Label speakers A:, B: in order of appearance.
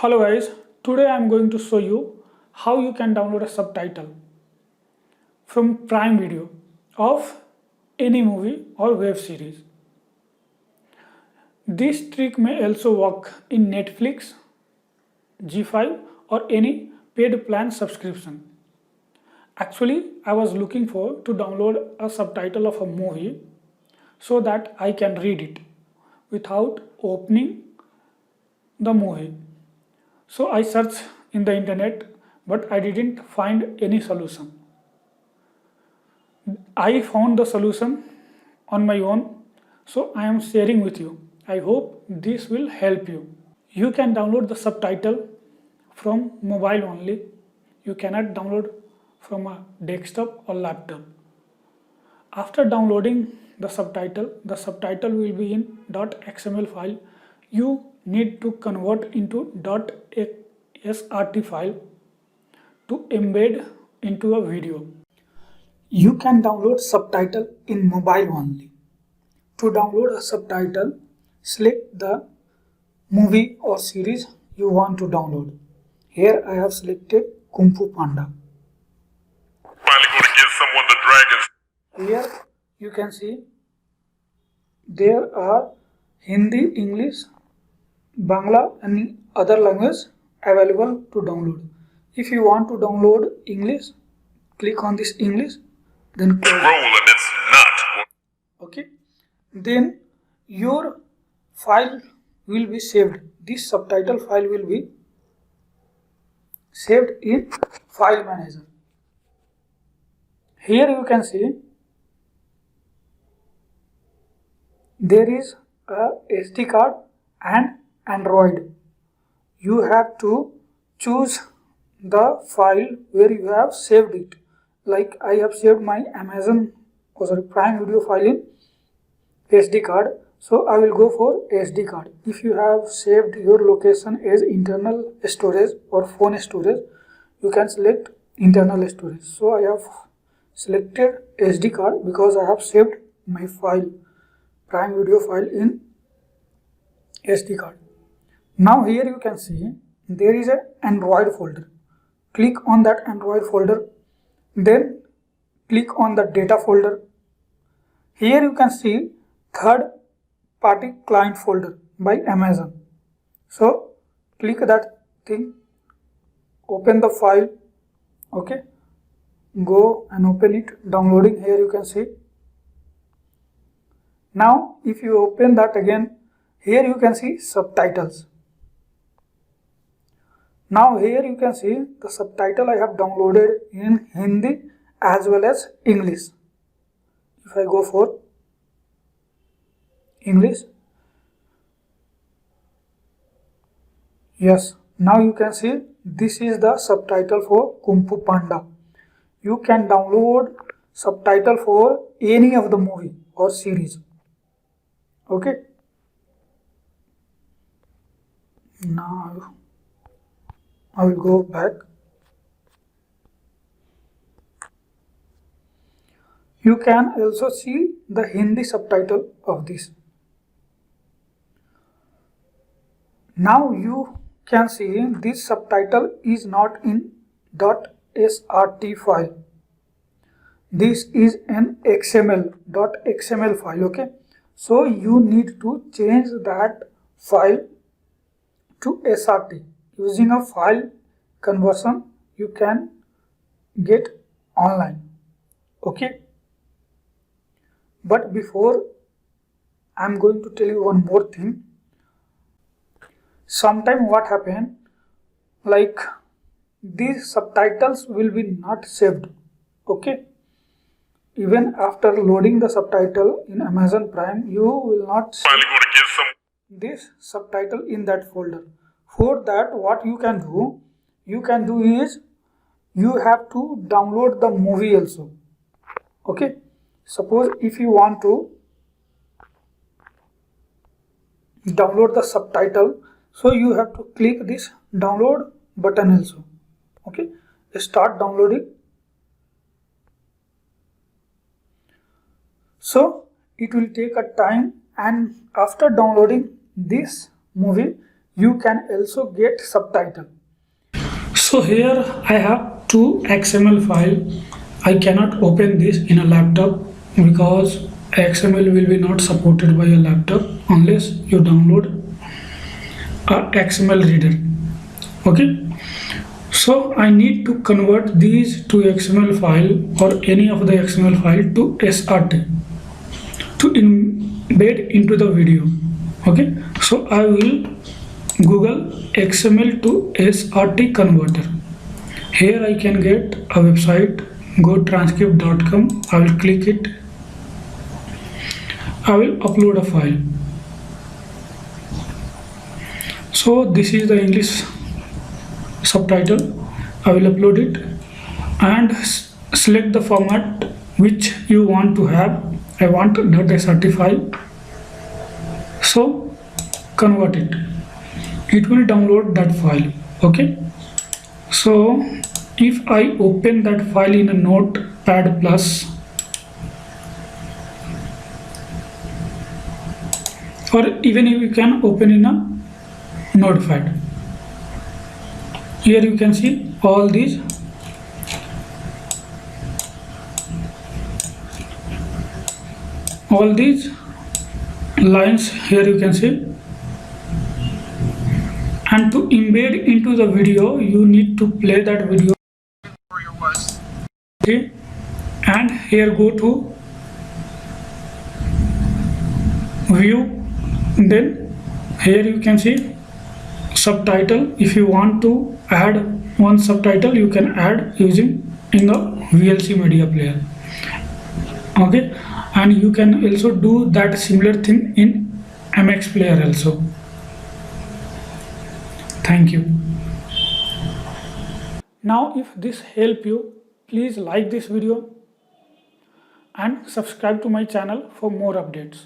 A: Hello guys, today I am going to show you how you can download a subtitle from Prime Video of any movie or web series. This trick may also work in Netflix, G5 or any paid plan subscription. Actually, I was looking for to download a subtitle of a movie so that I can read it without opening the movie. So I searched in the internet but I didn't find any solution. I found the solution on my own, so I am sharing with you. I hope this will help you. You can download the subtitle from mobile only. You cannot download from a desktop or laptop. After downloading the subtitle will be in .xml file. You need to convert into .srt file to embed into a video. You can download subtitle in mobile only. To download a subtitle, select the movie or series you want to download. Here I have selected Kung Fu Panda.
B: Finally going to give someone the dragons.
A: Here you can see there are Hindi, English, Bangla and other language available to download. If you want to download English, click on this English, then close.
B: Roll and it's not.
A: Okay, then your file will be saved. This subtitle file will be saved in file manager. Here you can see there is a SD card and Android. You have to choose the file where you have saved it. Like I have saved my Prime Video file in SD card, so I will go for SD card. If you have saved your location as internal storage or phone storage, you can select internal storage. So I have selected SD card because I have saved my file, Prime Video file in SD card. Now here you can see there is an Android folder. Click on that Android folder, then click on the data folder. Here you can see third party client folder by Amazon. So click that thing, open the file, okay, go and open it, downloading. Here you can see. Now if you open that again, here you can see subtitles. Now here you can see the subtitle I have downloaded in Hindi as well as English. If I go for English, yes, now you can see this is the subtitle for Kung Fu Panda. You can download subtitle for any of the movie or series. Okay. Now I will go back. You can also see the Hindi subtitle of this. Now you can see this subtitle is not in .srt file. This is an .xml file, okay? So you need to change that file to SRT. Using a file conversion you can get online, okay? But before, I am going to tell you one more thing. Sometime what happen, like these subtitles will be not saved, okay? Even after loading the subtitle in Amazon Prime, you will not see
B: Finally going to give some.
A: this subtitle in that folder. For that, what you can do is you have to download the movie also, okay? Suppose if you want to download the subtitle, so you have to click this download button also, okay? Start downloading. So it will take a time, and after downloading this movie you can also get subtitle. So here I have two XML file. I cannot open this in a laptop because XML will be not supported by a laptop unless you download a XML reader. Okay, so I need to convert these two XML file or any of the XML file to SRT to embed into the video. Okay, so I will Google XML to SRT converter. Here I can get a website, gotranscript.com. I will click it. I will upload a file. So this is the English subtitle. I will upload it and select the format which you want to have. I want .srt file. So convert it. It will download that file. Okay. So if I open that file in a Notepad Plus, or even if you can open in a Notepad, here you can see all these lines. Here you can see, and to embed into the video you need to play that video. Okay, and here go to view, then here you can see subtitle. If you want to add one subtitle, you can add using in the VLC media player. Okay, and you can also do that similar thing in MX player also. Thank you. Now if this help you, please like this video and subscribe to my channel for more updates.